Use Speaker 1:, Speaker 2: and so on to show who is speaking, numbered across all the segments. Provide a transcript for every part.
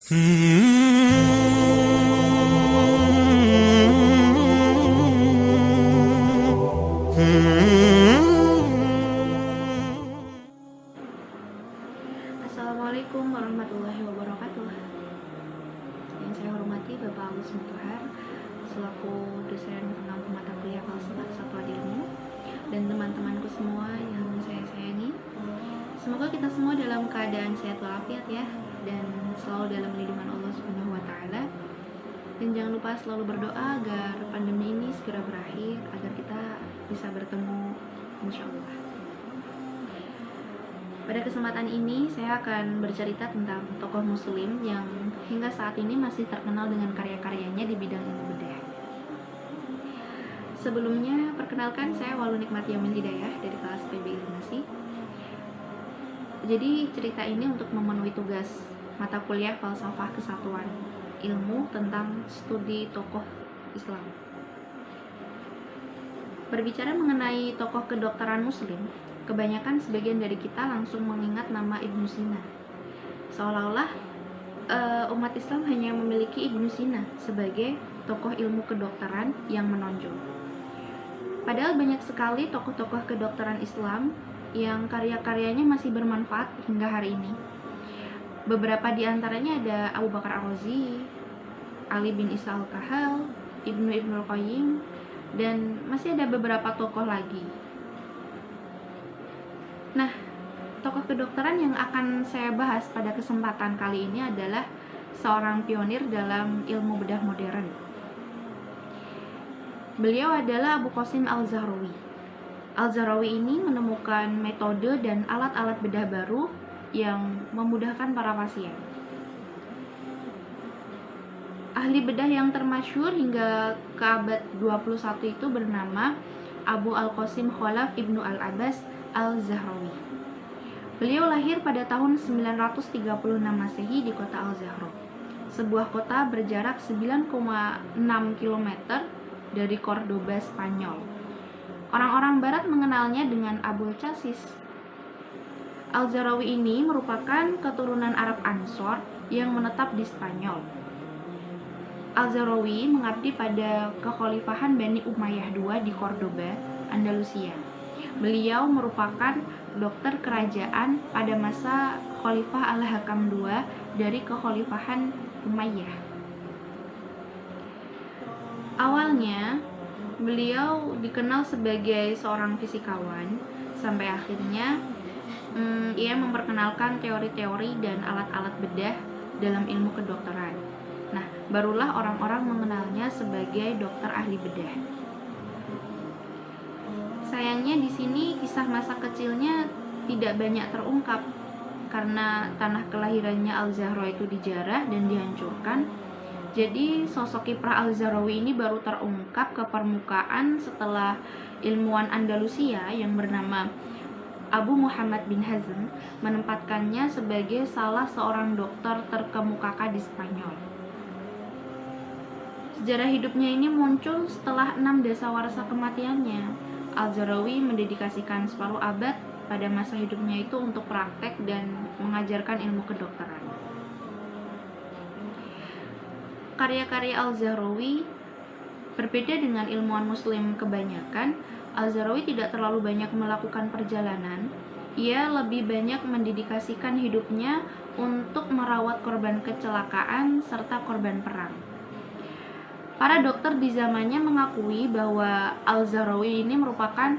Speaker 1: Assalamualaikum warahmatullahi wabarakatuh. Yang saya hormati Bapak Agus Mutohar selaku dosen pengampu mata kuliah Falsafah Satwa Ilmu dan teman-temanku semua yang saya sayangi. Semoga kita semua dalam keadaan sehat walafiat ya, dan selalu dalam lindungan Allah Subhanahu wa taala. Dan jangan lupa selalu berdoa agar pandemi ini segera berakhir, agar kita bisa bertemu insyaallah. Pada kesempatan ini saya akan bercerita tentang tokoh muslim yang hingga saat ini masih terkenal dengan karya-karyanya di bidang ilmu bedah. Sebelumnya, perkenalkan saya Walu Nikmat Yamin Hidayah dari kelas PB Ilmasi. Jadi cerita ini untuk memenuhi tugas mata kuliah Falsafah Kesatuan Ilmu tentang studi tokoh Islam. Berbicara mengenai tokoh kedokteran muslim, kebanyakan sebagian dari kita langsung mengingat nama Ibnu Sina. Seolah-olah umat Islam hanya memiliki Ibnu Sina sebagai tokoh ilmu kedokteran yang menonjol. Padahal banyak sekali tokoh-tokoh kedokteran Islam yang karya-karyanya masih bermanfaat hingga hari ini. Beberapa di antaranya ada Abu Bakar Ar-Razi, Ali bin Isa Al-Kahal, Ibnul Qayyim, dan masih ada beberapa tokoh lagi. Nah, tokoh kedokteran yang akan saya bahas pada kesempatan kali ini adalah seorang pionir dalam ilmu bedah modern. Beliau adalah Abu Qasim Al-Zahrawi. Al-Zahrawi ini menemukan metode dan alat-alat bedah baru yang memudahkan para pasien. Ahli bedah yang termasyhur hingga ke abad 21 itu bernama Abu Al-Qasim Khalaf Ibnu Al-Abbas Al-Zahrawi. Beliau lahir pada tahun 936 Masehi di kota Al-Zahra, sebuah kota berjarak 9,6 km dari Cordoba, Spanyol. Orang-orang barat mengenalnya dengan Abul Chasis. Al-Zahrawi ini merupakan keturunan Arab Ansor yang menetap di Spanyol. Al-Zahrawi mengabdi pada kekhalifahan Bani Umayyah II di Cordoba, Andalusia. Beliau merupakan dokter kerajaan pada masa Khalifah Al-Hakam II dari kekhalifahan Umayyah. Awalnya, beliau dikenal sebagai seorang fisikawan, sampai akhirnya ia memperkenalkan teori-teori dan alat-alat bedah dalam ilmu kedokteran. Nah, barulah orang-orang mengenalnya sebagai dokter ahli bedah. Sayangnya di sini kisah masa kecilnya tidak banyak terungkap karena tanah kelahirannya Al-Zahra itu dijarah dan dihancurkan. Jadi sosok kiprah Al-Zahrawi ini baru terungkap ke permukaan setelah ilmuwan Andalusia yang bernama Abu Muhammad bin Hazm menempatkannya sebagai salah seorang dokter terkemuka di Spanyol. Sejarah hidupnya ini muncul setelah 6 dasawarsa kematiannya. Al-Zahrawi mendedikasikan separuh abad pada masa hidupnya itu untuk praktek dan mengajarkan ilmu kedokteran. Karya-karya Al-Zahrawi berbeda dengan ilmuwan muslim kebanyakan. Al-Zahrawi tidak terlalu banyak melakukan perjalanan. Ia lebih banyak mendedikasikan hidupnya untuk merawat korban kecelakaan serta korban perang. Para dokter di zamannya mengakui bahwa Al-Zahrawi ini merupakan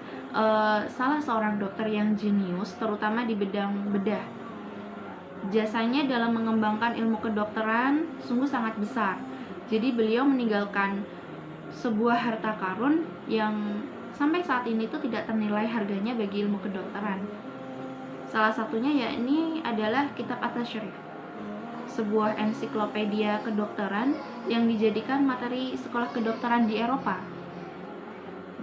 Speaker 1: salah seorang dokter yang jenius, terutama di bidang bedah. Jasanya dalam mengembangkan ilmu kedokteran sungguh sangat besar. Jadi beliau meninggalkan sebuah harta karun yang sampai saat ini tuh tidak ternilai harganya bagi ilmu kedokteran. Salah satunya yakni adalah kitab At-Tasyrif, sebuah ensiklopedia kedokteran yang dijadikan materi sekolah kedokteran di Eropa.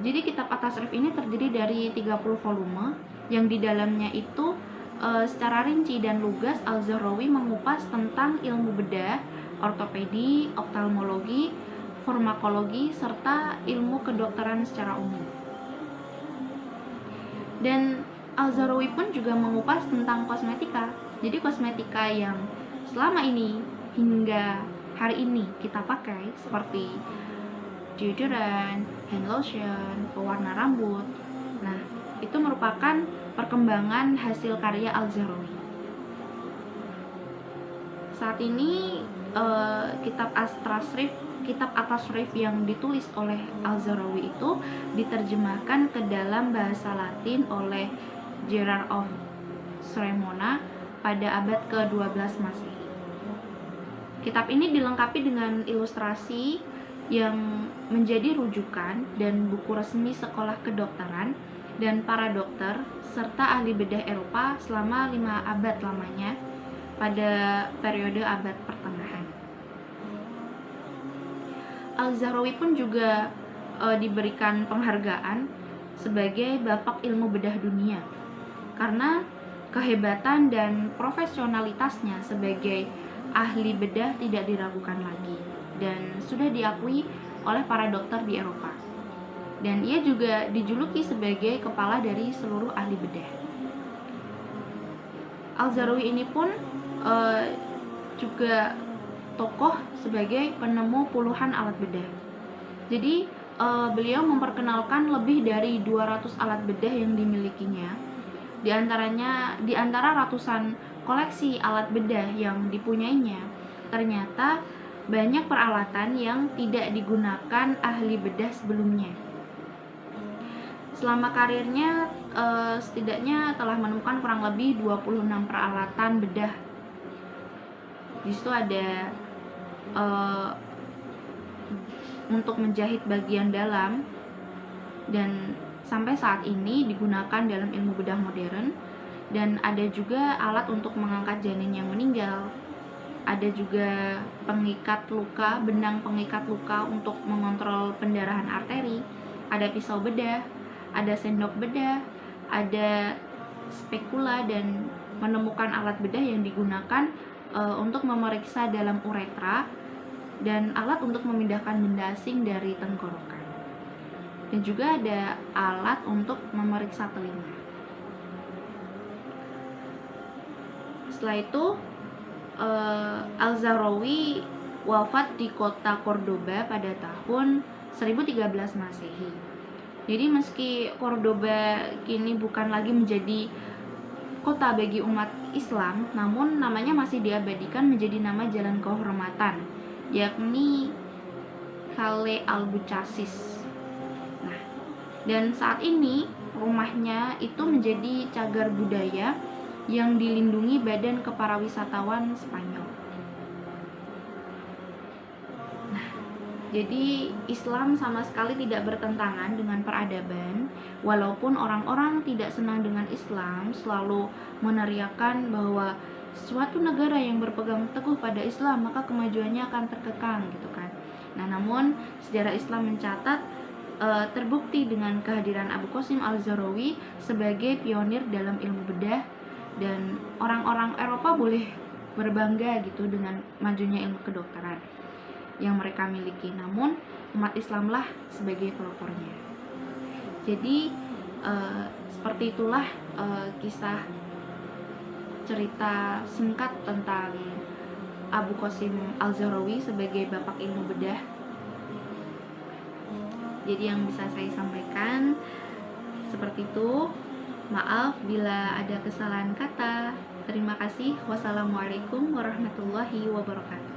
Speaker 1: Jadi kitab At-Tasyrif ini terdiri dari 30 volume yang di dalamnya itu secara rinci dan lugas Al-Zahrawi mengupas tentang ilmu bedah, ortopedi, oftalmologi, farmakologi, serta ilmu kedokteran secara umum. Dan Al-Zahrawi pun juga mengupas tentang kosmetika. Jadi kosmetika yang selama ini pada hari ini kita pakai seperti deodoran, hand lotion, pewarna rambut. Nah, itu merupakan perkembangan hasil karya Al-Zahrawi. Saat ini kitab At-Tasrif yang ditulis oleh Al-Zahrawi itu diterjemahkan ke dalam bahasa Latin oleh Gerard of Cremona pada abad ke-12 Masehi. Kitab ini dilengkapi dengan ilustrasi yang menjadi rujukan dan buku resmi sekolah kedokteran dan para dokter serta ahli bedah Eropa selama 5 abad lamanya pada periode abad pertengahan. Al-Zahrawi pun juga diberikan penghargaan sebagai bapak ilmu bedah dunia karena kehebatan dan profesionalitasnya sebagai ahli bedah tidak diragukan lagi dan sudah diakui oleh para dokter di Eropa. Dan ia juga dijuluki sebagai kepala dari seluruh ahli bedah. Al-Zahrawi ini pun juga tokoh sebagai penemu puluhan alat bedah. Jadi beliau memperkenalkan lebih dari 200 alat bedah yang dimilikinya. Di antara ratusan koleksi alat bedah yang dipunyainya, ternyata banyak peralatan yang tidak digunakan ahli bedah sebelumnya. Selama karirnya setidaknya telah menemukan kurang lebih 26 peralatan bedah. Di situ ada untuk menjahit bagian dalam dan sampai saat ini digunakan dalam ilmu bedah modern, dan ada juga alat untuk mengangkat janin yang meninggal. Ada juga benang pengikat luka untuk mengontrol pendarahan arteri, ada pisau bedah, ada sendok bedah, ada spekula, dan menemukan alat bedah yang digunakan untuk memeriksa dalam uretra dan alat untuk memindahkan benda asing dari tenggorokan. Dan juga ada alat untuk memeriksa telinga. Setelah itu Al-Zahrawi wafat di kota Cordoba pada tahun 1013 Masehi. Jadi meski Cordoba kini bukan lagi menjadi kota bagi umat Islam, namun namanya masih diabadikan menjadi nama jalan kehormatan, yakni Calle Albucasis. Nah, dan saat ini rumahnya itu menjadi cagar budaya yang dilindungi Badan Keparawisatawan Spanyol. Nah, jadi Islam sama sekali tidak bertentangan dengan peradaban. Walaupun orang-orang tidak senang dengan Islam, selalu meneriakkan bahwa suatu negara yang berpegang teguh pada Islam maka kemajuannya akan terkekang gitu kan. Nah, namun sejarah Islam mencatat terbukti dengan kehadiran Abu Qasim Al-Zahrawi sebagai pionir dalam ilmu bedah, dan orang-orang Eropa boleh berbangga gitu dengan majunya ilmu kedokteran yang mereka miliki. Namun umat Islamlah sebagai pelopornya. Jadi seperti itulah kisah cerita singkat tentang Abu Qasim Al-Zahrawi sebagai bapak ilmu bedah. Jadi yang bisa saya sampaikan seperti itu. Maaf bila ada kesalahan kata. Terima kasih. Wassalamualaikum warahmatullahi wabarakatuh.